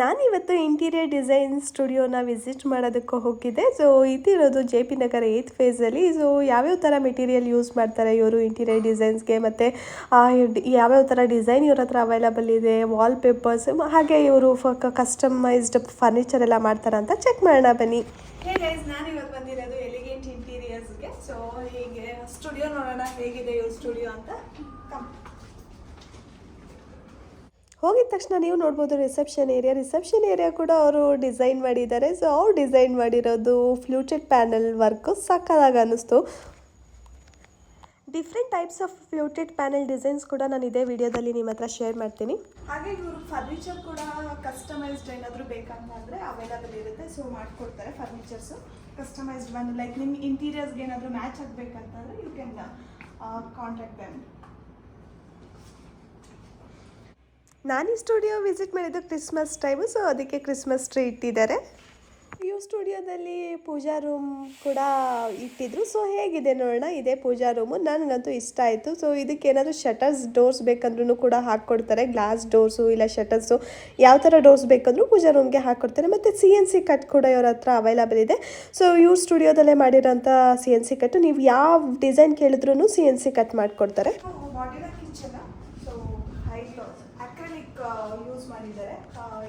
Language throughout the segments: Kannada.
ನಾನಿವತ್ತು ಇಂಟೀರಿಯರ್ ಡಿಸೈನ್ ಸ್ಟುಡಿಯೋನ ವಿಸಿಟ್ ಮಾಡೋದಕ್ಕೆ ಹೋಗಿದ್ದೆ. ಸೊ ಇದಿರೋದು ಜೆ ಪಿ ನಗರ 8th ಫೇಸಲ್ಲಿ. ಸೊ ಯಾವ್ಯಾವ ಥರ ಮೆಟೀರಿಯಲ್ ಯೂಸ್ ಮಾಡ್ತಾರೆ ಇವರು ಇಂಟೀರಿಯರ್ ಡಿಸೈನ್ಸ್ಗೆ, ಮತ್ತು ಯಾವ್ಯಾವ ಥರ ಡಿಸೈನ್ ಇವ್ರ ಹತ್ರ ಅವೈಲಬಲ್ ಇದೆ, ವಾಲ್ ಪೇಪರ್ಸ್, ಹಾಗೆ ಇವರು ಕಸ್ಟಮೈಸ್ಡ್ ಫರ್ನಿಚರ್ ಎಲ್ಲ ಮಾಡ್ತಾರೆ ಅಂತ ಚೆಕ್ ಮಾಡೋಣ ಬನ್ನಿ. ಹೇ ಗೈಸ್, ನಾನು ಇವತ್ತು ಬಂದಿರೋದು ಎಲಿಗೆಂಟ್ ಇಂಟೀರಿಯರ್ಸ್ಗೆ. ಸೊ ಹೀಗೆ ಸ್ಟುಡಿಯೋ ನೋಡೋಣ ಹೇಗಿದೆ ಇವ್ರ ಸ್ಟುಡಿಯೋ ಅಂತ. ಹೋಗಿದ ತಕ್ಷಣ ನೀವು ನೋಡ್ಬೋದು ರಿಸೆಪ್ಷನ್ ಏರಿಯಾ ಕೂಡ ಅವರು ಡಿಸೈನ್ ಮಾಡಿದ್ದಾರೆ. ಸೊ ಅವ್ರು ಡಿಸೈನ್ ಮಾಡಿರೋದು ಫ್ಲೂಟೆಡ್ ಪ್ಯಾನಲ್ ವರ್ಕು ಸಕ್ಕತ್ತಾಗಿ ಅನ್ನಿಸ್ತು. Different types of fluted panel designs ಕೂಡ ನಾನು ಇದೇ ವಿಡಿಯೋದಲ್ಲಿ ನಿಮ್ಮ ಹತ್ರ ಶೇರ್ ಮಾಡ್ತೀನಿ. ಹಾಗೆ ಇವರು ಫರ್ನಿಚರ್ ಕೂಡ ಕಸ್ಟಮೈಸ್ಡ್ ಏನಾದರೂ ಬೇಕಂತಂದರೆ ಅವೈಲಬಲ್ ಇರುತ್ತೆ. ಸೊ ಮಾಡಿಕೊಡ್ತಾರೆ ಫರ್ನಿಚರ್ಸು ಕಸ್ಟಮೈಸ್ಡ್ ಬಂದು, ಲೈಕ್ ನಿಮ್ಮ ಇಂಟೀರಿಯರ್ಸ್ಗೆ ಏನಾದರೂ ಮ್ಯಾಚ್ ಆಗಬೇಕಂತಂದರೆ ಯು ಕ್ಯಾನ್ ಕಾಂಟ್ಯಾಕ್ಟ್ ದೆಮ್. ನಾನು ಈ ಸ್ಟುಡಿಯೋ ವಿಸಿಟ್ ಮಾಡಿದ್ದು ಕ್ರಿಸ್ಮಸ್ ಟೈಮು. ಸೊ ಅದಕ್ಕೆ ಕ್ರಿಸ್ಮಸ್ ಟ್ರೀ ಇಟ್ಟಿದ್ದಾರೆ. ಈ ಸ್ಟುಡಿಯೋದಲ್ಲಿ ಪೂಜಾ ರೂಮ್ ಕೂಡ ಇಟ್ಟಿದ್ರು. ಸೊ ಹೇಗಿದೆ ನೋಡೋಣ. ಇದೇ ಪೂಜಾ ರೂಮು, ನನಗಂತೂ ಇಷ್ಟ ಆಯಿತು. ಸೊ ಇದಕ್ಕೆ ಏನಾದರೂ ಶಟರ್ಸ್ ಡೋರ್ಸ್ ಬೇಕಂದ್ರೂ ಕೂಡ ಹಾಕ್ಕೊಡ್ತಾರೆ. ಗ್ಲಾಸ್ ಡೋರ್ಸು ಇಲ್ಲ ಶಟರ್ಸು, ಯಾವ ಥರ ಡೋರ್ಸ್ ಬೇಕಂದ್ರೂ ಪೂಜಾ ರೂಮ್ಗೆ ಹಾಕ್ಕೊಡ್ತಾರೆ. ಮತ್ತು CNC ಕಟ್ ಕೂಡ ಇವ್ರ ಹತ್ರ ಅವೈಲಬಲ್ ಇದೆ. ಸೊ ಇವ್ರ ಸ್ಟುಡಿಯೋದಲ್ಲೇ ಮಾಡಿರೋಂಥ CNC ಕಟ್ಟು ನೀವು ಯಾವ ಡಿಸೈನ್ ಕೇಳಿದ್ರೂ CNC ಕಟ್ ಮಾಡಿಕೊಡ್ತಾರೆ. ಯೂಸ್ ಮಾಡಿದ್ದಾರೆ,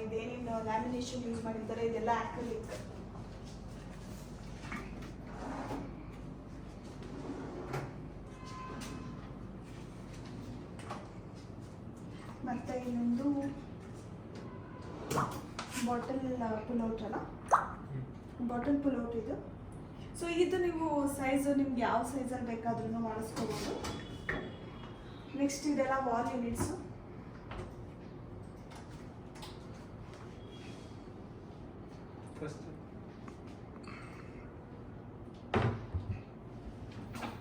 ಇದೇನೇನು ಲ್ಯಾಮಿನೇಷನ್ ಯೂಸ್ ಮಾಡಿದ್ದಾರೆ ಇದೆಲ್ಲ ಆಕ್ರಿಲಿಕ್. ಮತ್ತೆ ಇನ್ನೊಂದು ಬಾಟಲ್ ಪುಲೌಟ್ ಅಲ್ಲ, ಬಾಟಲ್ ಪುಲೌಟ್ ಇದು. ಸೊ ಇದು ನೀವು ಸೈಜು ನಿಮ್ಗೆ ಯಾವ ಸೈಜಲ್ಲಿ ಬೇಕಾದ್ರೂ ಮಾಡಿಸ್ಕೋಬೋದು. ನೆಕ್ಸ್ಟ್ ಇದೆಲ್ಲ ವಾಲ್ ಯೂನಿಟ್ಸು.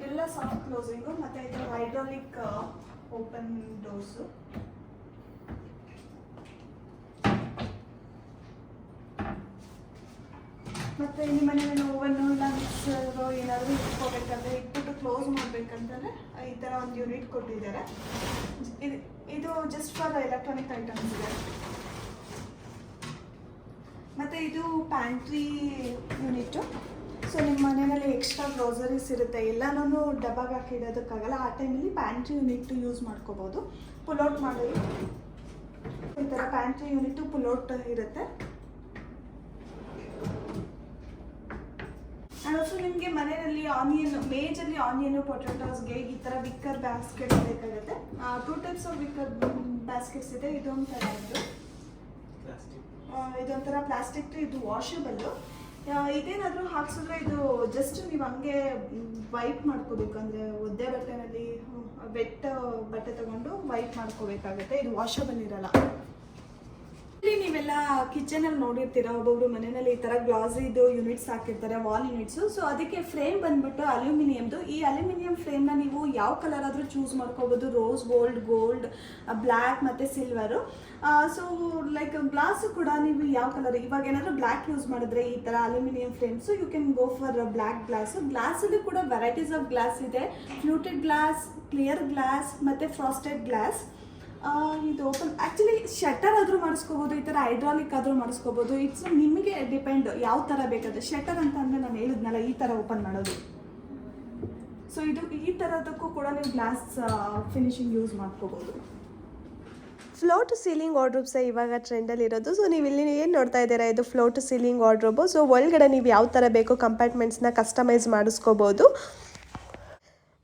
ಎಲ್ಲ ಸಾಫ್ಟ್ ಕ್ಲೋಸಿಂಗು, ಮತ್ತು ಇದು ಹೈಡ್ರಾಲಿಕ್ ಓಪನ್ ಡೋರ್ಸು. ಮತ್ತು ನಿಮ್ಮ ಮನೆಯಲ್ಲಿ ಓವನ್ನು ಇಲ್ಲ ಮಿಕ್ಸರು ಏನಾದರೂ ಇಟ್ಕೋಬೇಕಂದ್ರೆ ಇಟ್ಬಿಟ್ಟು ಕ್ಲೋಸ್ ಮಾಡಬೇಕಂತಂದರೆ ಈ ಥರ ಒಂದು ಯೂನಿಟ್ ಕೊಟ್ಟಿದ್ದಾರೆ. ಇದು ಜಸ್ಟ್ ಫಾರ್ ಎಲೆಕ್ಟ್ರಾನಿಕ್ ಐಟಮ್ಸ್ ಇದೆ. ಮತ್ತು ಇದು ಪ್ಯಾಂಟ್ರಿ ಯೂನಿಟ್ಟು. ಸೊ ನಿಮ್ಮ ಮನೆಯಲ್ಲಿ ಎಕ್ಸ್ಟ್ರಾ ಗ್ರೋಸರೀಸ್ ಇರುತ್ತೆ, ಎಲ್ಲನೂ ಡಬ್ಬಾಗಿ ಹಾಕಿ ಇಡೋದಕ್ಕಾಗಲ್ಲ. ಆ ಟೈಮಲ್ಲಿ ಪ್ಯಾಂಟ್ರಿ ಯೂನಿಟ್ಟು ಯೂಸ್ ಮಾಡ್ಕೋಬೋದು. ಪುಲೌಟ್ ಮಾಡೋದು ಈ ಥರ ಪ್ಯಾಂಟ್ರಿ ಯೂನಿಟ್ಟು ಪುಲೌಟ್ ಇರುತ್ತೆ. ಆಲ್ಸೋ ನಿಮಗೆ ಮನೆಯಲ್ಲಿ ಮೇಜಲ್ಲಿ ಆನಿಯನು ಪೊಟೊಟೋಸ್ಗೆ ಈ ಥರ ವಿಕ್ಕರ್ ಬ್ಯಾಸ್ಕೆಟ್ ಬೇಕಾಗುತ್ತೆ. 2 ಟೈಪ್ಸ್ ಆಫ್ ವಿಕ್ಕರ್ ಬ್ಯಾಸ್ಕೆಟ್ಸ್ ಇದೆ. ಇದೊಂಥರ ಇದೊಂಥರ ಪ್ಲಾಸ್ಟಿಕ್, ಇದು ವಾಷಬಲ್ಲು. ಇದೇನಾದರೂ ಹಾಕ್ಸಿದ್ರೆ ಇದು ಜಸ್ಟ್ ನೀವು ಹಂಗೆ ವೈಪ್ ಮಾಡ್ಕೋಬೇಕು. ಅಂದರೆ ಒದ್ದೆ ಬಟ್ಟೆನಲ್ಲಿ ವೆಟ್ ಬಟ್ಟೆ ತಗೊಂಡು ವೈಪ್ ಮಾಡ್ಕೋಬೇಕಾಗುತ್ತೆ. ಇದು ವಾಷಬಲ್ ಇರಲ್ಲ. ಇಲ್ಲಿ ನೀವೆಲ್ಲ ಕಿಚನಲ್ಲಿ ನೋಡಿರ್ತೀರ, ಒಬ್ಬೊಬ್ರು ಮನೆಯಲ್ಲಿ ಈ ಥರ ಗ್ಲಾಸಿದು ಯೂನಿಟ್ಸ್ ಹಾಕಿರ್ತಾರೆ, ವಾಲ್ ಯೂನಿಟ್ಸು. ಸೊ ಅದಕ್ಕೆ ಫ್ರೇಮ್ ಬಂದ್ಬಿಟ್ಟು ಅಲ್ಯೂಮಿನಿಯಮ್ದು. ಈ ಅಲ್ಯೂಮಿನಿಯಂ ಫ್ರೇಮ್ನ ನೀವು ಯಾವ ಕಲರ್ ಆದರೂ ಚೂಸ್ ಮಾಡ್ಕೋಬೋದು. ರೋಸ್ ಗೋಲ್ಡ್, ಬ್ಲ್ಯಾಕ್ ಮತ್ತು ಸಿಲ್ವರು. ಸೊ ಲೈಕ್ ಗ್ಲಾಸು ಕೂಡ ನೀವು ಯಾವ ಕಲರ್, ಇವಾಗ ಏನಾದರೂ ಬ್ಲ್ಯಾಕ್ ಯೂಸ್ ಮಾಡಿದ್ರೆ ಈ ಥರ aluminium frames you can go for black glass. ಗ್ಲಾಸಲ್ಲಿ ಕೂಡ ವೆರೈಟೀಸ್ ಆಫ್ ಗ್ಲಾಸ್ ಇದೆ. ಫ್ಲೂಟೆಡ್ ಗ್ಲಾಸ್, ಕ್ಲಿಯರ್ ಗ್ಲಾಸ್ ಮತ್ತು ಫ್ರಾಸ್ಟೆಡ್ ಗ್ಲಾಸ್. ಇದು ಓಪನ್ ಆ್ಯಕ್ಚುಲಿ ಶಟರ್ ಆದರೂ ಮಾಡಿಸ್ಕೋಬೋದು, ಈ ಥರ ಹೈಡ್ರಾಲಿಕ್ ಆದರೂ ಮಾಡಿಸ್ಕೋಬೋದು. ಇಟ್ಸ್ ನಿಮಗೆ ಡಿಪೆಂಡ್ ಯಾವ ಥರ ಬೇಕಾದರೆ. ಶಟರ್ ಅಂತ ಅಂದರೆ ನಾನು ಹೇಳಿದ್ನಲ್ಲ ಈ ಥರ ಓಪನ್ ಮಾಡೋದು. ಸೊ ಇದು ಈ ಥರದಕ್ಕೂ ಕೂಡ ನೀವು ಗ್ಲಾಸ್ ಫಿನಿಶಿಂಗ್ ಯೂಸ್ ಮಾಡ್ಕೋಬೋದು. ಫ್ಲೋರ್ ಟು ಸೀಲಿಂಗ್ ವಾರ್ಡ್ರೋಬ್ಸೇ ಇವಾಗ ಟ್ರೆಂಡಲ್ಲಿ ಇರೋದು. ಸೊ ನೀವು ಇಲ್ಲಿ ಏನು ನೋಡ್ತಾ ಇದ್ದೀರಾ, ಇದು floor to ceiling wardrobe. So ಒಳಗಡೆ ನೀವು ಯಾವ ಥರ ಬೇಕೋ ಕಂಪಾರ್ಟ್ಮೆಂಟ್ಸ್ನ ಕಸ್ಟಮೈಸ್ ಮಾಡಿಸ್ಕೋಬೋದು.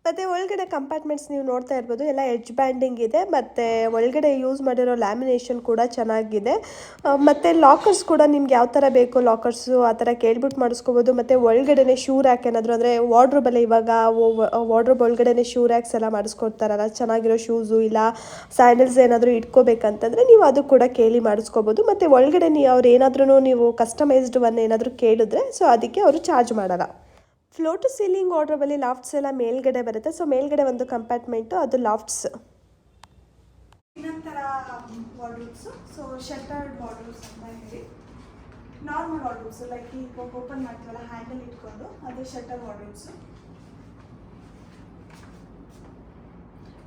ಮತ್ತು ಒಳಗಡೆ ಕಂಪಾರ್ಟ್ಮೆಂಟ್ಸ್ ನೀವು ನೋಡ್ತಾ ಇರ್ಬೋದು, ಎಲ್ಲ ಎಡ್ಜ್ ಬ್ಯಾಂಡಿಂಗ್ ಇದೆ. ಮತ್ತು ಒಳಗಡೆ ಯೂಸ್ ಮಾಡಿರೋ ಲ್ಯಾಮಿನೇಷನ್ ಕೂಡ ಚೆನ್ನಾಗಿದೆ. ಮತ್ತು ಲಾಕರ್ಸ್ ಕೂಡ ನಿಮ್ಗೆ ಯಾವ ಥರ ಬೇಕೋ ಲಾಕರ್ಸು ಆ ಥರ ಕೇಳ್ಬಿಟ್ಟು ಮಾಡಿಸ್ಕೋಬೋದು. ಮತ್ತು ಒಳಗಡೆ ಶೂ ರ್ಯಾಕ್ ಏನಾದರೂ, ಅಂದರೆ ವಾರ್ಡ್ರೋಬಲ್ಲೇ ಇವಾಗ ವಾರ್ಡ್ರೋಬ್ ಒಳಗಡೆ ಶೂ ರ್ಯಾಕ್ಸ್ ಎಲ್ಲ ಮಾಡಿಸ್ಕೊಡ್ತಾರಲ್ಲ, ಚೆನ್ನಾಗಿರೋ ಶೂಸು ಇಲ್ಲ ಸ್ಯಾಂಡಲ್ಸ್ ಏನಾದರೂ ಇಟ್ಕೋಬೇಕಂತಂದರೆ ನೀವು ಅದು ಕೂಡ ಕೇಳಿ ಮಾಡಿಸ್ಕೋಬೋದು. ಮತ್ತು ಒಳಗಡೆ ಅವ್ರು ಏನಾದ್ರೂ ನೀವು ಕಸ್ಟಮೈಸ್ಡ್ ಒನ್ ಏನಾದರೂ ಕೇಳಿದ್ರೆ ಸೊ ಅದಕ್ಕೆ ಅವರು ಚಾರ್ಜ್ ಮಾಡಲ್ಲ. ಫ್ಲೋರ್ ಟು ಸೀಲಿಂಗ್ ವಾರ್ಡ್ರೋಬಲ್ಲಿ ಲಾಫ್ಟ್ಸ್ ಎಲ್ಲ ಮೇಲ್ಗಡೆ ಬರುತ್ತೆ. ಸೊ ಮೇಲ್ಗಡೆ ಒಂದು ಕಂಪಾರ್ಟ್ಮೆಂಟು, ಅದು ಲಾಫ್ಟ್ಸ್. ಇನ್ನೊಂಥರ ವಾರ್ಡ್ರೋಬ್ಸು. ಸೊ ಶಟರ್ಡ್ ವಾರ್ಡ್ರೋಬ್ಸ್ ಅಂತ ಹೇಳಿ ನಾರ್ಮಲ್ ವಾರ್ಡ್ರೋಬ್ಸು, ಲೈಕ್ ಈಗ ಓಪನ್ ಮಾಡ್ತೀವಲ್ಲ ಹ್ಯಾಂಡಲ್ ಇಟ್ಕೊಂಡು, ಅದು ಶಟರ್ ವಾರ್ಡ್ರೋಬ್ಸು.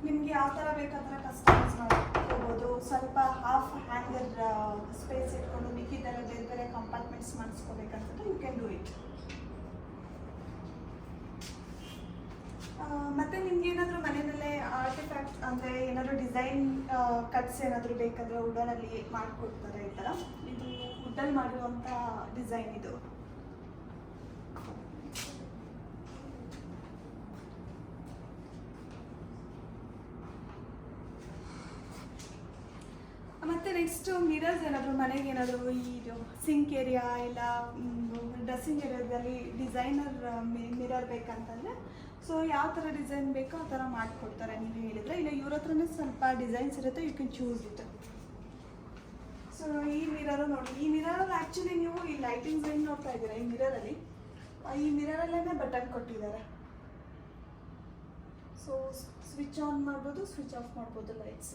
ನಿಮಗೆ ಯಾವ ಥರ ಬೇಕು ಆ ಥರ ಕಸ್ಟಮೈಸ್ ಮಾಡ್ಕೋಬೋದು. ಸ್ವಲ್ಪ ಹಾಫ್ ಹ್ಯಾಂಗರ್ ಸ್ಪೇಸ್ ಇಟ್ಕೊಂಡು ಮಿಕ್ಕಿದ್ದೆಲ್ಲ ಬೇರೆ ಬೇರೆ ಕಂಪಾರ್ಟ್ಮೆಂಟ್ಸ್ ಮಾಡಿಸ್ಕೋಬೇಕಂತಂದ್ರೆ ಯು ಕ್ಯಾನ್ ಡೂ ಇಟ್. ಮತ್ತು ನಿಮ್ಗೆ ಏನಾದರೂ ಮನೆಯಲ್ಲೇ ಆರ್ಟಿಫ್ಯಾಕ್ಟ್ ಅಂದರೆ ಏನಾದರೂ ಡಿಸೈನ್ ಕಟ್ಸ್ ಏನಾದರೂ ಬೇಕಾದರೆ ವುಡನಲ್ಲಿ ಮಾಡಿಕೊಡ್ತಾರೆ. ಈ ಥರ ಇದು ವುಡ್ಡಲ್ಲಿ ಮಾಡಿರುವಂಥ ಡಿಸೈನ್ ಇದು. ಮತ್ತು ನೆಕ್ಸ್ಟು ಮಿರರ್ಸ್ ಏನಾದರೂ ಮನೆಗೆ ಏನಾದರೂ ಇದು ಸಿಂಕ್ ಏರಿಯಾ ಇಲ್ಲ ಡ್ರೆಸ್ಸಿಂಗ್ ಏರಿಯಾದಲ್ಲಿ ಡಿಸೈನರ್ ಮಿರರ್ ಬೇಕಂತಂದರೆ ಸೊ ಯಾವ ಥರ ಡಿಸೈನ್ ಬೇಕೋ ಆ ಥರ ಮಾಡಿಕೊಡ್ತಾರೆ ನೀವು ಹೇಳಿದರೆ. ಇಲ್ಲ ಇವ್ರ ಹತ್ರನೇ ಸ್ವಲ್ಪ ಡಿಸೈನ್ಸ್ ಇರುತ್ತೆ, you can choose it. So ಈ ಮಿರರು ನೋಡಿ, ಈ ಮಿರರಲ್ಲಿ ಆ್ಯಕ್ಚುಲಿ ನೀವು ಈ ಲೈಟಿಂಗ್ಸ್ ಏನು ನೋಡ್ತಾ ಇದ್ದೀರಾ ಈ ಮಿರರಲ್ಲಿ, ಈ ಮಿರರಲ್ಲೇ ಬಟನ್ ಕೊಟ್ಟಿದ್ದಾರೆ. ಸೊ ಸ್ವಿಚ್ ಆನ್ ಮಾಡ್ಬೋದು, ಸ್ವಿಚ್ ಆಫ್ ಮಾಡ್ಬೋದು ಲೈಟ್ಸ್.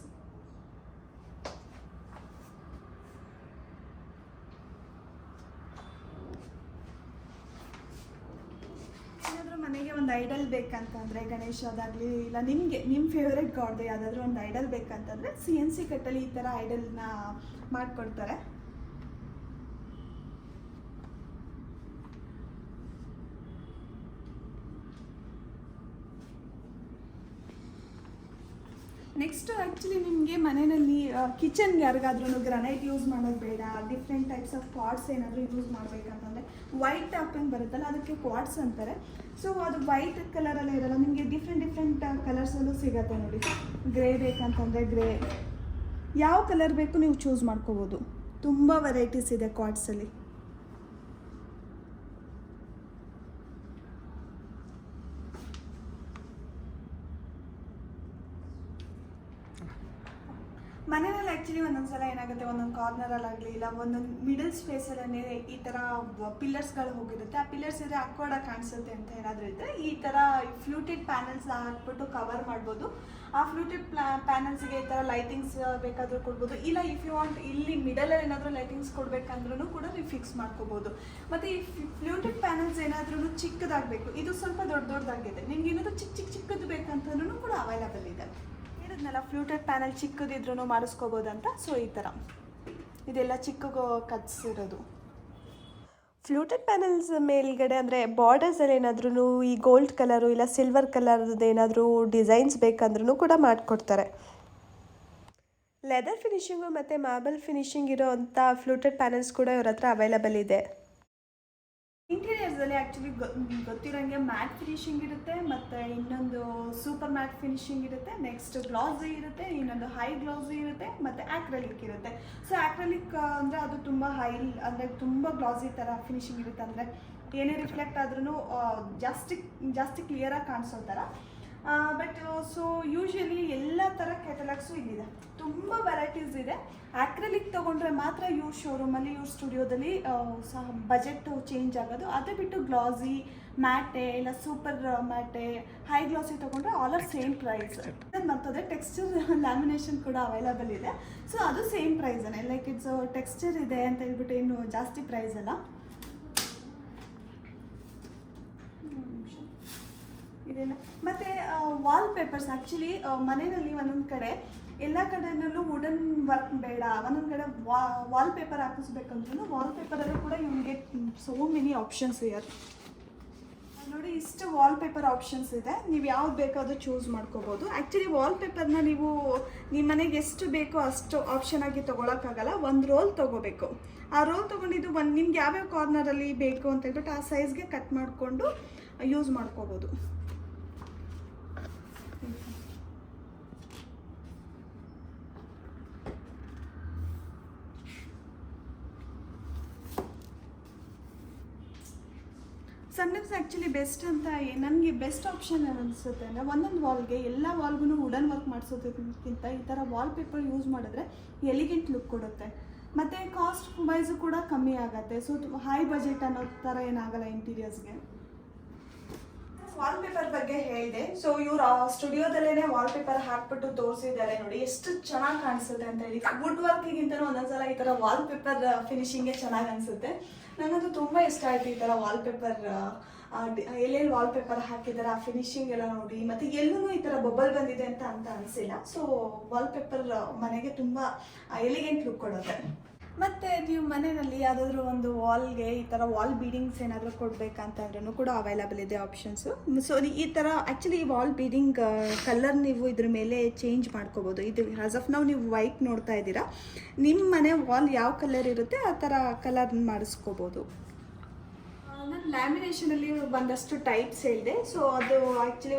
ಮನೆಗೆ ಒಂದು ಐಡಲ್ ಬೇಕಂತಂದರೆ ಗಣೇಶದಾಗಲಿ ಇಲ್ಲ ನಿಮಗೆ ನಿಮ್ಮ ಫೇವ್ರೆಟ್ ಗಾಡ್ದು ಯಾವುದಾದ್ರೂ ಒಂದು ಐಡಲ್ ಬೇಕಂತಂದರೆ CNC ಕಟ್ಟಲ್ಲಿ ಈ ಥರ ಐಡಲ್ನ ಮಾಡಿಕೊಡ್ತಾರೆ. ನೆಕ್ಸ್ಟು ಆ್ಯಕ್ಚುಲಿ ನಿಮಗೆ ಮನೆಯಲ್ಲಿ ಕಿಚನ್ಗೆ ಯಾರಿಗಾದ್ರೂ ಗ್ರಾನೈಟ್ ಯೂಸ್ ಮಾಡೋದು ಬೇಡ, ಡಿಫ್ರೆಂಟ್ ಟೈಪ್ಸ್ ಆಫ್ ಪಾಟ್ಸ್ ಏನಾದರೂ ಯೂಸ್ ಮಾಡಬೇಕಂತಂದರೆ ವೈಟ್ ಟಾಪಿಂಗ್ ಬರುತ್ತಲ್ಲ ಅದಕ್ಕೆ ಕ್ವಾಡ್ಸ್ ಅಂತಾರೆ. ಸೊ ಅದು ವೈಟ್ ಕಲರಲ್ಲೇ ಇರಲ್ಲ, ನಿಮಗೆ ಡಿಫ್ರೆಂಟ್ ಕಲರ್ಸಲ್ಲೂ ಸಿಗುತ್ತೆ ನೋಡಿ. ಗ್ರೇ ಬೇಕಂತಂದರೆ ಗ್ರೇ, ಯಾವ ಕಲರ್ ಬೇಕು ನೀವು ಚೂಸ್ ಮಾಡ್ಕೋಬೋದು. ತುಂಬ ವೆರೈಟೀಸ್ ಇದೆ ಕ್ವಾಡ್ಸಲ್ಲಿ. ಮನೆಯಲ್ಲಿ ಆ್ಯಕ್ಚುಲಿ ಒಂದೊಂದು ಸಲ ಏನಾಗುತ್ತೆ, ಒಂದೊಂದು ಕಾರ್ನರಲ್ಲಾಗಲಿ ಇಲ್ಲ ಒಂದೊಂದು ಮಿಡಲ್ ಸ್ಪೇಸಲ್ಲೇ ಈ ಥರ ಪಿಲ್ಲರ್ಸ್ಗಳು ಹೋಗಿರುತ್ತೆ. ಆ ಪಿಲ್ಲರ್ಸ್ ಇದ್ರೆ ಅಕ್ವರ್ಡಾಗಿ ಕಾಣಿಸುತ್ತೆ ಅಂತ ಏನಾದರೂ ಇದ್ದರೆ ಈ ಥರ ಫ್ಲೂಟೆಡ್ ಪ್ಯಾನಲ್ಸ್ ಹಾಕ್ಬಿಟ್ಟು ಕವರ್ ಮಾಡ್ಬೋದು. ಆ ಫ್ಲೂಟೆಡ್ ಪ್ಯಾನಲ್ಸ್ಗೆ ಈ ಥರ ಲೈಟಿಂಗ್ಸ್ ಬೇಕಾದರೂ ಕೊಡ್ಬೋದು. ಇಲ್ಲ ಇಫ್ ಯು ವಾಂಟ್ ಇಲ್ಲಿ ಮಿಡಲಲ್ಲಿ ಏನಾದರೂ ಲೈಟಿಂಗ್ಸ್ ಕೊಡಬೇಕಂದ್ರೂ ಕೂಡ ನೀವು ಫಿಕ್ಸ್ ಮಾಡ್ಕೋಬೋದು. ಮತ್ತು ಈ ಫ್ಲೂಟೆಡ್ ಪ್ಯಾನಲ್ಸ್ ಏನಾದ್ರೂ ಚಿಕ್ಕದಾಗಬೇಕು, ಇದು ಸ್ವಲ್ಪ ದೊಡ್ಡದಾಗಿದೆ, ನಿಮ್ಗೆ ಏನಾದರೂ ಚಿಕ್ಕದು ಬೇಕಂತಂದ್ರೂ ಕೂಡ ಅವೈಲಬಲ್ ಇದೆ. ಹೇಳಿದ್ನಲ್ಲ ಫ್ಲೂಟೆಡ್ ಪ್ಯಾನಲ್ ಚಿಕ್ಕದಿದ್ರೂ ಮಾಡಿಸ್ಕೋಬೋದಂತ. ಸೊ ಈ ಥರ ಇದೆಲ್ಲ ಚಿಕ್ಕ ಕಟ್ಸ್ ಇರೋದು. ಫ್ಲೂಟೆಡ್ ಪ್ಯಾನಲ್ಸ್ ಮೇಲ್ಗಡೆ ಅಂದರೆ ಬಾರ್ಡರ್ಸಲ್ಲಿ ಏನಾದ್ರೂ ಈ ಗೋಲ್ಡ್ ಕಲರು ಇಲ್ಲ ಸಿಲ್ವರ್ ಕಲರ್ದು ಏನಾದರೂ ಡಿಸೈನ್ಸ್ ಬೇಕಂದ್ರೂ ಕೂಡ ಮಾಡಿಕೊಡ್ತಾರೆ. ಲೆದರ್ ಫಿನಿಶಿಂಗು ಮತ್ತು ಮಾರ್ಬಲ್ ಫಿನಿಶಿಂಗ್ ಇರೋ ಅಂಥ ಫ್ಲೂಟೆಡ್ ಪ್ಯಾನಲ್ಸ್ ಕೂಡ ಇವ್ರ ಹತ್ರ ಅವೈಲಬಲ್ ಇದೆ. ಇಂಟೀರಿಯರ್ಸಲ್ಲಿ ಆ್ಯಕ್ಚುಲಿ ಗೊತ್ತಿರೋಂಗೆ ಮ್ಯಾಟ್ ಫಿನಿಶಿಂಗ್ ಇರುತ್ತೆ, ಮತ್ತು ಇನ್ನೊಂದು ಸೂಪರ್ ಮ್ಯಾಟ್ ಫಿನಿಶಿಂಗ್ ಇರುತ್ತೆ, ನೆಕ್ಸ್ಟ್ ಗ್ಲಾಸಿ ಇರುತ್ತೆ, ಇನ್ನೊಂದು ಹೈ ಗ್ಲಾಸಿ ಇರುತ್ತೆ, ಮತ್ತು ಆ್ಯಕ್ರಲಿಕ್ ಇರುತ್ತೆ. ಸೊ ಆ್ಯಕ್ರಲಿಕ್ ಅಂದರೆ ಅದು ತುಂಬ ಹೈ ಅಂದರೆ ತುಂಬ ಗ್ಲಾಸಿ ಥರ ಫಿನಿಶಿಂಗ್ ಇರುತ್ತೆ, ಅಂದರೆ ಏನೇ ರಿಫ್ಲೆಕ್ಟ್ ಆದ್ರೂ ಜಾಸ್ತಿ ಕ್ಲಿಯರಾಗಿ ಕಾಣಿಸೋ ಥರ. ಬಟ್ ಸೊ ಯೂಶ್ವಲಿ ಎಲ್ಲ ಥರ ಕ್ಯಾಟಲಾಗ್ಸು ಇಲ್ಲಿದೆ, ತುಂಬ ವೆರೈಟೀಸ್ ಇದೆ. ಆ್ಯಕ್ರಲಿಕ್ ತೊಗೊಂಡ್ರೆ ಮಾತ್ರ ಇವ್ರ ಶೋರೂಮಲ್ಲಿ ಇವ್ರ ಸ್ಟುಡಿಯೋದಲ್ಲಿ ಸಹ ಬಜೆಟ್ಟು ಚೇಂಜ್ ಆಗೋದು. ಅದೇ ಬಿಟ್ಟು ಗ್ಲಾಸಿ ಮ್ಯಾಟೆ ಇಲ್ಲ ಸೂಪರ್ ಮ್ಯಾಟೆ ಹೈ ಗ್ಲಾಸಿ ತೊಗೊಂಡ್ರೆ ಆಲ್ ಆರ್ ಸೇಮ್ ಪ್ರೈಸ್. ಮತ್ತದೇ ಟೆಕ್ಸ್ಚರ್ ಲ್ಯಾಮಿನೇಷನ್ ಕೂಡ ಅವೈಲಬಲ್ ಇದೆ. ಸೊ ಅದು ಸೇಮ್ ಪ್ರೈಸೇ, ಲೈಕ್ ಇಟ್ಸ್ ಟೆಕ್ಸ್ಚರ್ ಇದೆ ಅಂತ ಹೇಳ್ಬಿಟ್ಟು ಏನು ಜಾಸ್ತಿ ಪ್ರೈಸ್ ಅಲ್ಲ. ಇದೆಲ್ಲ ಮತ್ತು ವಾಲ್ಪೇಪರ್ಸ್ ಆ್ಯಕ್ಚುಲಿ ಮನೆಯಲ್ಲಿ ಒಂದೊಂದು ಕಡೆ ಎಲ್ಲ ಕಡೆಯಲ್ಲೂ ವುಡನ್ ವರ್ಕ್ ಬೇಡ, ಒಂದೊಂದು ಕಡೆ ವಾಲ್ಪೇಪರ್ ಹಾಕಿಸ್ಬೇಕಂದ್ರೂ ವಾಲ್ಪೇಪರಲ್ಲೂ ಕೂಡ ನಿಮಗೆ ಸೋ ಮೆನಿ ಆಪ್ಷನ್ಸ್ ಇದೆ ನೋಡಿ. ಇಷ್ಟು ವಾಲ್ಪೇಪರ್ ಆಪ್ಷನ್ಸ್ ಇದೆ, ನೀವು ಯಾವ್ದು ಬೇಕೋ ಅದು ಚೂಸ್ ಮಾಡ್ಕೋಬೋದು. ಆ್ಯಕ್ಚುಲಿ ವಾಲ್ಪೇಪರ್ನ ನೀವು ನಿಮ್ಮ ಮನೆಗೆ ಎಷ್ಟು ಬೇಕೋ ಅಷ್ಟು ಆಪ್ಷನ್ ಆಗಿ ತೊಗೊಳಕ್ಕಾಗಲ್ಲ, ಒಂದು ರೋಲ್ ತೊಗೋಬೇಕು. ಆ ರೋಲ್ ತೊಗೊಂಡಿದ್ದು ನಿಮ್ಗೆ ಯಾವ್ಯಾವ ಕಾರ್ನರಲ್ಲಿ ಬೇಕು ಅಂತ ಹೇಳ್ಬಿಟ್ಟು ಆ ಸೈಜ್ಗೆ ಕಟ್ ಮಾಡಿಕೊಂಡು ಯೂಸ್ ಮಾಡ್ಕೋಬೋದು. ಸನ್ನೆಪ್ಸ್ ಆ್ಯಕ್ಚುಲಿ ಬೆಸ್ಟ್ ಅಂತ ನನಗೆ ಬೆಸ್ಟ್ ಆಪ್ಷನ್ ಅನಿಸುತ್ತೆ ಅಂದರೆ ಒಂದೊಂದು ವಾಲ್ಗೆ ಎಲ್ಲ ವಾಲ್ಗೂ ವುಡನ್ ವರ್ಕ್ ಮಾಡಿಸೋದಕ್ಕಿಂತ ಈ ಥರ ವಾಲ್ಪೇಪರ್ ಯೂಸ್ ಮಾಡಿದ್ರೆ ಎಲಿಗೆಂಟ್ ಲುಕ್ ಕೊಡುತ್ತೆ, ಮತ್ತು ಕಾಸ್ಟ್ ವೈಸು ಕೂಡ ಕಮ್ಮಿ ಆಗುತ್ತೆ. ಸೊ ಹೈ ಬಜೆಟ್ ಅನ್ನೋ ಥರ ಏನಾಗಲ್ಲ ಇಂಟೀರಿಯರ್ಸ್ಗೆ. ವಾಲ್ಪೇಪರ್ ಬಗ್ಗೆ ಹೇಳಿದೆ. ಸೊ ಇವ್ರು ಸ್ಟುಡಿಯೋದಲ್ಲೇ ವಾಲ್ಪೇಪರ್ ಹಾಕ್ಬಿಟ್ಟು ತೋರಿಸಿದ್ದಾರೆ ನೋಡಿ, ಎಷ್ಟು ಚೆನ್ನಾಗಿ ಕಾಣಿಸುತ್ತೆ ಅಂತ ಹೇಳಿ. ವುಡ್ ವರ್ಕಿಗಿಂತನೂ ಒಂದೊಂದ್ಸಲ ಈ ಥರ ವಾಲ್ಪೇಪರ್ ಫಿನಿಶಿಂಗೇ ಚೆನ್ನಾಗಿ ಅನಿಸುತ್ತೆ. ನನಗಂತೂ ತುಂಬ ಇಷ್ಟ ಆಯಿತು ಈ ಥರ ವಾಲ್ಪೇಪರ್ ಎಲ್ಲೆಲ್ಲಿ ವಾಲ್ಪೇಪರ್ ಹಾಕಿದ್ದಾರೆ ಆ ಫಿನಿಶಿಂಗ್ ಎಲ್ಲ ನೋಡಿ, ಮತ್ತು ಎಲ್ಲೂ ಈ ಥರ ಬೊಬ್ಬಲ್ ಬಂದಿದೆ ಅಂತ ಅನಿಸಿಲ್ಲ. ಸೊ ವಾಲ್ಪೇಪರ್ ಮನೆಗೆ ತುಂಬ ಎಲಿಗೆಂಟ್ ಲುಕ್ ಕೊಡುತ್ತೆ. ಮತ್ತು ನೀವು ಮನೆಯಲ್ಲಿ ಯಾವುದಾದ್ರೂ ಒಂದು ವಾಲ್ಗೆ ಈ ಥರ ವಾಲ್ ಬೀಡಿಂಗ್ಸ್ ಏನಾದರೂ ಕೊಡಬೇಕಂತಂದ್ರೂ ಕೂಡ ಅವೈಲಬಲ್ ಇದೆ ಆಪ್ಷನ್ಸು. ಸೊ ಈ ಥರ ಆ್ಯಕ್ಚುಲಿ ವಾಲ್ ಬೀಡಿಂಗ್ ಕಲರ್ ನೀವು ಇದ್ರ ಮೇಲೆ ಚೇಂಜ್ ಮಾಡ್ಕೋಬೋದು. ಇದು ಆಸ್ ಆಫ್ ನಾವು ನೀವು ವೈಟ್ ನೋಡ್ತಾ ಇದ್ದೀರಾ, ನಿಮ್ಮ ಮನೆ ವಾಲ್ ಯಾವ ಕಲರ್ ಇರುತ್ತೆ ಆ ಥರ ಕಲರ್ ಮಾಡಿಸ್ಕೋಬೋದು. ನಾನು ಲ್ಯಾಮಿನೇಷನಲ್ಲಿ ಒಂದಷ್ಟು ಟೈಪ್ಸ್ ಹೇಳಿದೆ. ಸೊ ಅದು ಆ್ಯಕ್ಚುಲಿ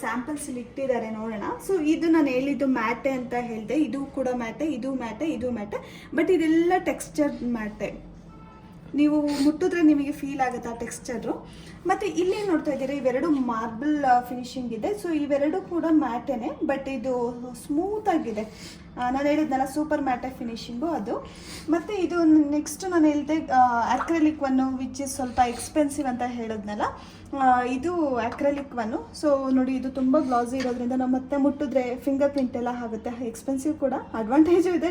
ಸ್ಯಾಂಪಲ್ಸ್ ಇಲ್ಲಿ ಇಟ್ಟಿದ್ದಾರೆ, ನೋಡೋಣ. ಸೊ ಇದು ನಾನು ಹೇಳಿದ್ದು ಮ್ಯಾಟೆ ಅಂತ ಹೇಳಿದೆ. ಇದು ಕೂಡ ಮ್ಯಾಟೆ, ಇದು ಮ್ಯಾಟೆ, ಇದು ಮ್ಯಾಟೆ. ಬಟ್ ಇದೆಲ್ಲ ಟೆಕ್ಸ್ಚರ್ ಮ್ಯಾಟೆ. ನೀವು ಮುಟ್ಟಿದ್ರೆ ನಿಮಗೆ ಫೀಲ್ ಆಗುತ್ತೆ ಆ ಟೆಕ್ಸ್ಚರು. ಮತ್ತು ಇಲ್ಲಿ ನೋಡ್ತಾ ಇದ್ದೀರಾ ಇವೆರಡು ಮಾರ್ಬಲ್ ಫಿನಿಶಿಂಗ್ ಇದೆ. ಸೊ ಇವೆರಡು ಕೂಡ ಮ್ಯಾಟೇನೆ, ಬಟ್ ಇದು ಸ್ಮೂತಾಗಿದೆ. ನಾನು ಹೇಳಿದ್ನಲ್ಲ ಸೂಪರ್ ಮ್ಯಾಟೆ ಫಿನಿಶಿಂಗು ಅದು. ಮತ್ತು ಇದು ನೆಕ್ಸ್ಟ್ ನಾನು ಹೇಳಿದೆ ಅಕ್ರೆಲಿಕ್ ಒನ್ನು, ವಿಚ್ ಇಸ್ ಸ್ವಲ್ಪ ಎಕ್ಸ್ಪೆನ್ಸಿವ್ ಅಂತ ಹೇಳಿದ್ನಲ್ಲ, ಇದು ಅಕ್ರೆಲಿಕ್ ಒನ್ನು. ಸೊ ನೋಡಿ ಇದು ತುಂಬ ಗ್ಲಾಸಿ ಇರೋದ್ರಿಂದ ನಾವು ಮತ್ತೆ ಮುಟ್ಟಿದ್ರೆ ಫಿಂಗರ್ ಪ್ರಿಂಟ್ ಎಲ್ಲ ಆಗುತ್ತೆ. ಎಕ್ಸ್ಪೆನ್ಸಿವ್ ಕೂಡ, ಅಡ್ವಾಂಟೇಜು ಇದೆ,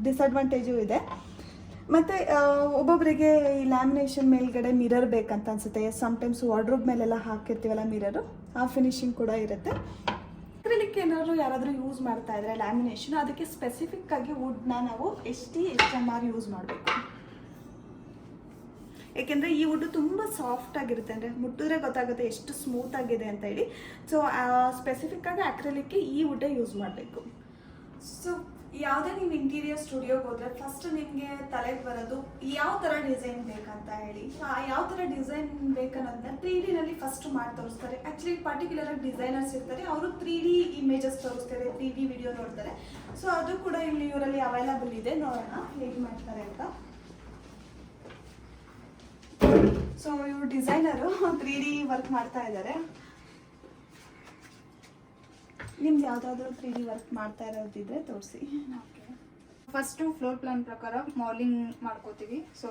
ಡಿಸ್ಅಡ್ವಾಂಟೇಜು ಇದೆ. ಮತ್ತು ಒಬ್ಬೊಬ್ಬರಿಗೆ ಈ ಲ್ಯಾಮಿನೇಷನ್ ಮೇಲ್ಗಡೆ ಮಿರರ್ ಬೇಕಂತ ಅನಿಸುತ್ತೆ. ಸಮ್ಟೈಮ್ಸ್ ವಾರ್ಡ್ರೋಬ್ ಮೇಲೆಲ್ಲ ಹಾಕಿರ್ತೀವಲ್ಲ ಮಿರರು, ಆ ಫಿನಿಶಿಂಗ್ ಕೂಡ ಇರುತ್ತೆ. ಅಕ್ರಿಲಿಕ್ ಏನಾದ್ರು ಯಾರಾದರೂ ಯೂಸ್ ಮಾಡ್ತಾ ಇದ್ರೆ ಲ್ಯಾಮಿನೇಷನ್, ಅದಕ್ಕೆ ಸ್ಪೆಸಿಫಿಕ್ ಆಗಿ ವುಡ್ನ ನಾವು HMR ಯೂಸ್ ಮಾಡಬೇಕು. ಏಕೆಂದರೆ ಈ ವುಡ್ ತುಂಬ ಸಾಫ್ಟ್ ಆಗಿರುತ್ತೆ, ಅಂದರೆ ಮುಟ್ಟಿದ್ರೆ ಗೊತ್ತಾಗುತ್ತೆ ಎಷ್ಟು ಸ್ಮೂತ್ ಆಗಿದೆ ಅಂತ ಹೇಳಿ. ಸೊ ಸ್ಪೆಸಿಫಿಕ್ ಆಗಿ ಅಕ್ರಿಲಿಕ್ಗೆ ಈ ವುಡ್ಡೇ ಯೂಸ್ ಮಾಡಬೇಕು. ಸೊ ಯಾವುದೇ ನೀವು ಇಂಟೀರಿಯರ್ ಸ್ಟುಡಿಯೋಗೆ ಹೋದರೆ ಫಸ್ಟ್ ನಿಮಗೆ ತಲೆಗೆ ಬರೋದು ಯಾವ ಥರ ಡಿಸೈನ್ ಬೇಕಂತ ಹೇಳಿ. ಯಾವ ಥರ ಡಿಸೈನ್ ಬೇಕನ್ನೋದನ್ನ 3D ನಲ್ಲಿ ಫಸ್ಟ್ ಮಾಡಿ ತೋರಿಸ್ತಾರೆ. ಆ್ಯಕ್ಚುಲಿ ಪರ್ಟಿಕ್ಯುಲರ್ ಆಗಿ ಡಿಸೈನರ್ಸ್ ಇರ್ತಾರೆ, ಅವರು 3D ಇಮೇಜಸ್ ತೋರಿಸ್ತಾರೆ, 3D ವಿಡಿಯೋ ನೋಡ್ತಾರೆ. ಸೊ ಅದು ಕೂಡ ಇಲ್ಲಿ ಇವರಲ್ಲಿ ಅವೈಲಬಲ್ ಇದೆ, ನೋಡೋಣ ಹೇಗೆ ಮಾಡ್ತಾರೆ ಅಂತ. ಸೊ ಇವರು ಡಿಸೈನರು 3D ವರ್ಕ್ ಮಾಡ್ತಾ ಇದ್ದಾರೆ. ನಿಮ್ದು ಯಾವುದಾದ್ರೂ 3D ವರ್ಕ್ ಮಾಡ್ತಾ ಇರೋದಿದ್ರೆ ತೋರಿಸಿ. ಫಸ್ಟು ಫ್ಲೋರ್ ಪ್ಲಾನ್ ಪ್ರಕಾರ ಮಾರ್ಲಿಂಗ್ ಮಾಡ್ಕೋತೀವಿ. ಸೊ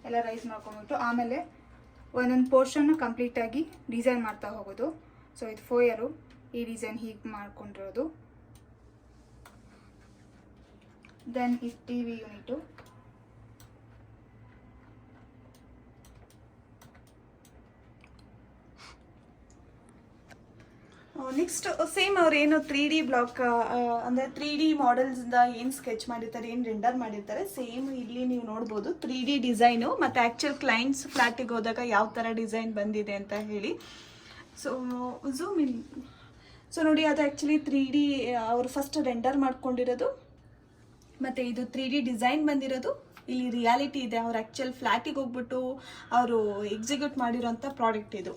ಎಲ್ಲ ರೈಸ್ ಮಾಡ್ಕೊಂಬಿಟ್ಟು ಆಮೇಲೆ ಒಂದೊಂದು ಪೋರ್ಷನ್ನು ಕಂಪ್ಲೀಟಾಗಿ ಡಿಸೈನ್ ಮಾಡ್ತಾ ಹೋಗೋದು. ಸೊ ಇದು ಫೋಯರು, ಈ ಡಿಸೈನ್ ಹೀಗೆ ಮಾಡ್ಕೊಂಡಿರೋದು. ದೆನ್ ಈ TV ಯೂನಿಟು, ನೆಕ್ಸ್ಟ್ ಸೇಮ್ ಅವ್ರು ಏನು 3D ಬ್ಲಾಕ್ ಅಂದರೆ 3D ಮಾಡೆಲ್ಸಿಂದ ಏನು ಸ್ಕೆಚ್ ಮಾಡಿರ್ತಾರೆ, ಏನು ರೆಂಡರ್ ಮಾಡಿರ್ತಾರೆ, ಸೇಮ್ ಇಲ್ಲಿ ನೀವು ನೋಡ್ಬೋದು 3D ಡಿಸೈನು. ಮತ್ತು ಆ್ಯಕ್ಚುಲ್ ಕ್ಲೈಂಟ್ಸ್ ಫ್ಲ್ಯಾಟಿಗೆ ಹೋದಾಗ ಯಾವ ಥರ ಡಿಸೈನ್ ಬಂದಿದೆ ಅಂತ ಹೇಳಿ. So zoom in. ಸೊ ನೋಡಿ ಅದು ಆ್ಯಕ್ಚುಲಿ 3D ಅವರು ಫಸ್ಟ್ ರೆಂಡರ್ ಮಾಡ್ಕೊಂಡಿರೋದು, ಮತ್ತು ಇದು 3D ಡಿಸೈನ್ ಬಂದಿರೋದು. ಇಲ್ಲಿ ರಿಯಾಲಿಟಿ ಇದೆ, ಅವ್ರು ಆ್ಯಕ್ಚುಲ್ ಫ್ಲ್ಯಾಟಿಗೆ ಹೋಗ್ಬಿಟ್ಟು ಅವರು ಎಕ್ಸಿಕ್ಯೂಟ್ ಮಾಡಿರೋಂಥ ಪ್ರಾಡಕ್ಟ್ ಇದು.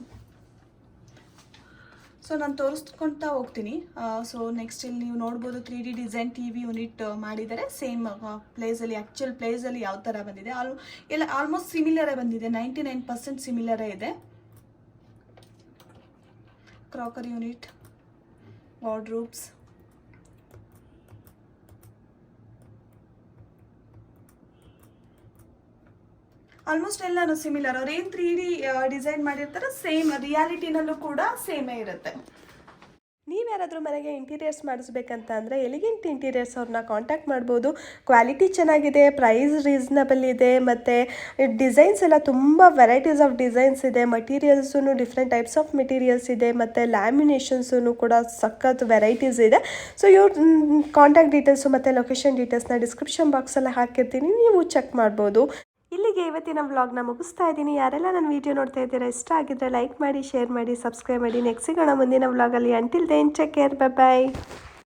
ಸೊ ನಾನು ತೋರಿಸ್ಕೊಳ್ತಾ ಹೋಗ್ತೀನಿ. ಸೊ ನೆಕ್ಸ್ಟ್ ಇಲ್ಲಿ ನೀವು ನೋಡ್ಬೋದು 3D ಡಿಸೈನ್ TV ಯೂನಿಟ್ ಮಾಡಿದ್ದಾರೆ. ಸೇಮ್ ಪ್ಲೇಸಲ್ಲಿ ಆ್ಯಕ್ಚುಲ್ ಪ್ಲೇಸಲ್ಲಿ ಯಾವ ಥರ ಬಂದಿದೆ ಎಲ್ಲ ಆಲ್ಮೋಸ್ಟ್ ಸಿಮಿಲರೇ ಬಂದಿದೆ, 99% ಸಿಮಿಲರೇ ಇದೆ. ಕ್ರಾಕರ್ ಯೂನಿಟ್, ವಾರ್ಡ್ರೋಬ್ಸ್, ಆಲ್ಮೋಸ್ಟ್ ಎಲ್ಲಾನು ಸಿಮಿಲರ್. ಅವ್ರು ಏನು 3D ಡಿಸೈನ್ ಮಾಡಿರ್ತಾರೆ ಸೇಮ್ ರಿಯಾಲಿಟಿನಲ್ಲೂ ಕೂಡ ಸೇಮೇ ಇರುತ್ತೆ. ನೀವು ಯಾರಾದರೂ ಮನೆಗೆ ಇಂಟೀರಿಯರ್ಸ್ ಮಾಡಿಸ್ಬೇಕಂತ ಅಂದರೆ ಎಲಿಗೆಂಟ್ ಇಂಟೀರಿಯರ್ಸ್ ಅವ್ರನ್ನ ಕಾಂಟ್ಯಾಕ್ಟ್ ಮಾಡ್ಬೋದು. ಕ್ವಾಲಿಟಿ ಚೆನ್ನಾಗಿದೆ, ಪ್ರೈಸ್ ರೀಸನಬಲ್ ಇದೆ, ಮತ್ತು ಡಿಸೈನ್ಸ್ ಎಲ್ಲ ತುಂಬ ವೆರೈಟೀಸ್ ಆಫ್ ಡಿಸೈನ್ಸ್ ಇದೆ. ಮಟೀರಿಯಲ್ಸೂ ಡಿಫ್ರೆಂಟ್ ಟೈಪ್ಸ್ ಆಫ್ ಮೆಟೀರಿಯಲ್ಸ್ ಇದೆ, ಮತ್ತು ಲ್ಯಾಮಿನೇಷನ್ಸೂ ಕೂಡ ಸಖತ್ ವೆರೈಟೀಸ್ ಇದೆ. ಸೊ ಇವ್ರ ಕಾಂಟ್ಯಾಕ್ಟ್ ಡೀಟೇಲ್ಸು ಮತ್ತು ಲೊಕೇಶನ್ ಡೀಟೇಲ್ಸ್ನ ಡಿಸ್ಕ್ರಿಪ್ಷನ್ ಬಾಕ್ಸಲ್ಲಿ ಹಾಕಿರ್ತೀನಿ, ನೀವು ಚೆಕ್ ಮಾಡ್ಬೋದು. ಇಲ್ಲಿಗೆ ಇವತ್ತಿನ ವ್ಲಾಗ್ನ ಮುಗಿಸ್ತಾ ಇದ್ದೀನಿ. ಯಾರೆಲ್ಲ ನನ್ನ ವೀಡಿಯೋ ನೋಡ್ತಾ ಇದ್ದೀರಾ, ಇಷ್ಟ ಆಗಿದ್ದರೆ ಲೈಕ್ ಮಾಡಿ, ಶೇರ್ ಮಾಡಿ, ಸಬ್ಸ್ಕ್ರೈಬ್ ಮಾಡಿ. ನೆಕ್ಸ್ಟ್ ಸಿಗೋಣ ಮುಂದಿನ ವ್ಲಾಗಲ್ಲಿ. Until then take care, bye ಬಾಯ್.